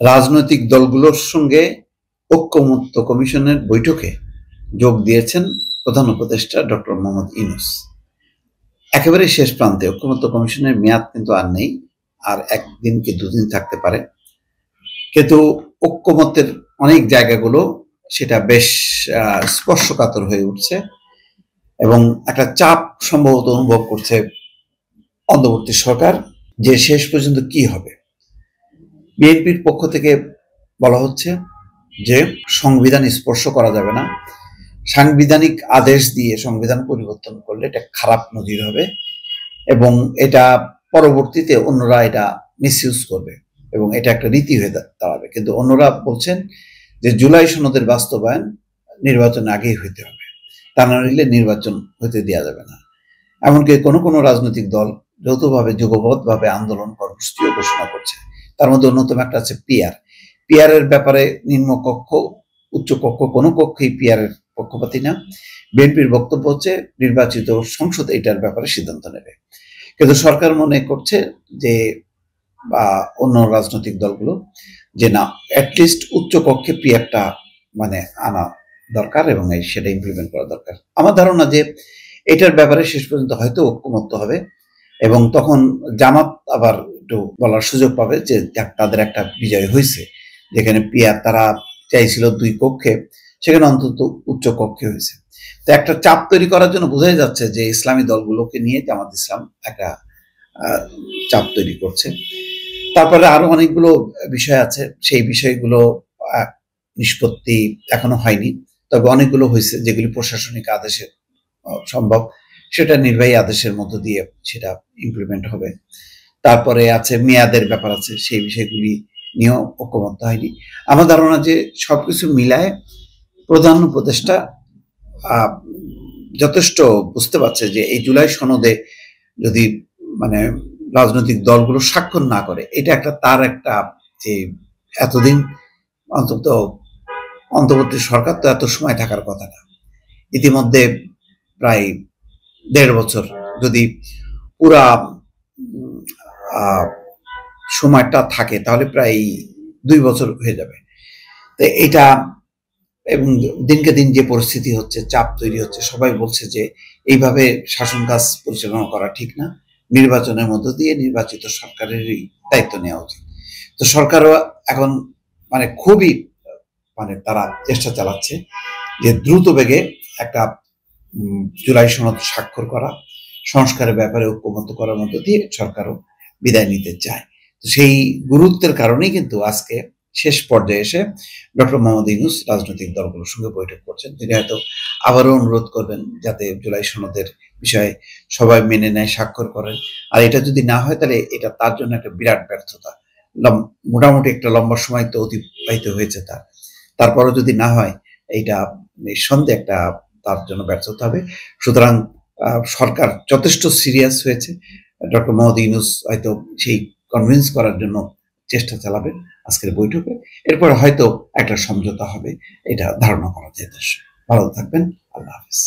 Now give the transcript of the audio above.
রাজনৈতিক দলগুলোর সঙ্গে ঐক্যমত্য কমিশনের বৈঠকে যোগ দিয়েছেন প্রধান উপদেষ্টা ডক্টর মোহাম্মদ ইউনূস। একেবারে শেষ প্রান্তে ঐক্যমত্য কমিশনের মেয়াদ কিন্তু আর নেই, আর একদিন কি দুদিন থাকতে পারে, কিন্তু ঐক্যমত্যের অনেক জায়গাগুলো সেটা বেশ স্পর্শকাতর হয়ে উঠছে এবং একটা চাপ সম্ভবত অনুভব করছে অন্তর্বর্তী সরকার যে শেষ পর্যন্ত কি হবে। বিএনপির পক্ষ থেকে বলা হচ্ছে যে সংবিধান স্পর্শ করা যাবে না, সাংবিধানিক আদেশ দিয়ে সংবিধান পরিবর্তন করলে এটা খারাপ নজির হবে এবং এটা পরবর্তীতে অন্যরা এটা মিসইউজ করবে এবং এটা একটা রীতি হয়ে দাঁড়াবে। কিন্তু অন্যরা বলছেন যে জুলাই সনদের বাস্তবায়ন নির্বাচন আগেই হইতে হবে, তা না হলে নির্বাচন হইতে দেওয়া যাবে না। এমনকি কোনো কোনো রাজনৈতিক দল যৌথভাবে যুগবদ্ধভাবে আন্দোলন কর্মসূচিও ঘোষণা করছে। তার মধ্যে অন্যতম একটা আছে পিআরের ব্যাপারে নিম্নকক্ষ উচ্চকক্ষ কোনো কক্ষেই পিআরের পক্ষপাতী না। বিএনপির বক্তব্য হচ্ছে নির্বাচিত সংসদ এটার ব্যাপারে সিদ্ধান্ত নেবে, কিন্তু সরকার মনে করছে যে বা অন্য রাজনৈতিক দলগুলো যে না, অ্যাটলিস্ট উচ্চকক্ষে পিআরটা মানে আনা দরকার এবং সেটা ইমপ্লিমেন্ট করা দরকার। আমার ধারণা যে এটার ব্যাপারে শেষ পর্যন্ত হয়তো ঐক্যমত্য হবে এবং তখন জামাত আবার একটু বলার সুযোগ পাবে যে তাদের একটা বিজয় হয়েছে, যেখানে পিআর তারা চাইছিল 2 কক্ষে, সেখানে অন্তত উচ্চ কক্ষে হয়েছে। তো একটা চাপ তৈরি করার জন্য বোঝাই যাচ্ছে যে ইসলামী দলগুলোকে নিয়ে জামাত ইসলাম একটা চাপ তৈরি করছে। তারপরে আরো অনেকগুলো বিষয় আছে, সেই বিষয়গুলো নিষ্পত্তি এখনো হয়নি, তবে অনেকগুলো হয়েছে যেগুলি প্রশাসনিক আদেশে সম্ভব, সেটা নির্বাহী আদেশের মধ্য দিয়ে সেটা ইমপ্লিমেন্ট হবে। তারপরে আছে মেয়াদের ব্যাপার আছে, সেই বিষয়গুলি নিয়েও ঐক্যমত্য হয়নি। আমার ধারণা যে সবকিছু মিলায় প্রধান উপদেষ্টা যথেষ্ট বুঝতে পারছে যে এই জুলাই সনদে যদি মানে রাজনৈতিক দলগুলো স্বাক্ষর না করে, এটা একটা তার একটা যে এতদিন অন্তত অন্তর্বর্তী সরকার তো এত সময় থাকার কথা না, ইতিমধ্যে প্রায় 1.5 বছর, যদি পুরা সময়টা থাকে তাহলে প্রায় 2 বছর হয়ে যাবে। তো এটা এবং দিনকে দিন যে পরিস্থিতি হচ্ছে, চাপ তৈরি হচ্ছে, সবাই বলছে যে এইভাবে শাসন কাজ পরিচালনা করা ঠিক না, নির্বাচনের মধ্য দিয়ে নির্বাচিত সরকারেরই দায়িত্ব নেওয়া উচিত। তো সরকারও এখন মানে খুবই তারা চেষ্টা চালাচ্ছে যে দ্রুত বেগে একটা জুলাই সনদ স্বাক্ষর করা, সংস্কারের ব্যাপারে ঐক্যমত্য করার মধ্য দিয়ে সরকারও বিদায় নিতে চায়। তো সেই গুরুত্বের কারণেই কিন্তু আজকে শেষ পর্যায়ে এসে ডক্টর মোহাম্মদ ইউনূস রাজনৈতিক দলগুলোর সঙ্গে বৈঠক করছেন। তিনি হয়তো আবারও অনুরোধ করবেন যাতে জুলাই সনদের বিষয়ে সবাই মেনে নেয়, স্বাক্ষর করেন। আর এটা যদি না হয় তাহলে এটা তার জন্য একটা বিরাট ব্যর্থতা। মোটামুটি একটা লম্বা সময় তো অতিবাহিত হয়েছে তারপরও যদি না হয়, এইটা নিঃসন্দেহে একটা তার জন্য ব্যর্থতা হবে। সুতরাং সরকার যথেষ্ট সিরিয়াস হয়েছে, ডক্টর মোহাম্মদ ইউনূস হয়তো সেই কনভিন্স করার জন্য চেষ্টা চালাবেন আজকের বৈঠকে, এরপর হয়তো একটা সমঝোতা হবে, এটা ধারণা করা যায়। ভালো থাকবেন, আল্লাহ হাফেজ।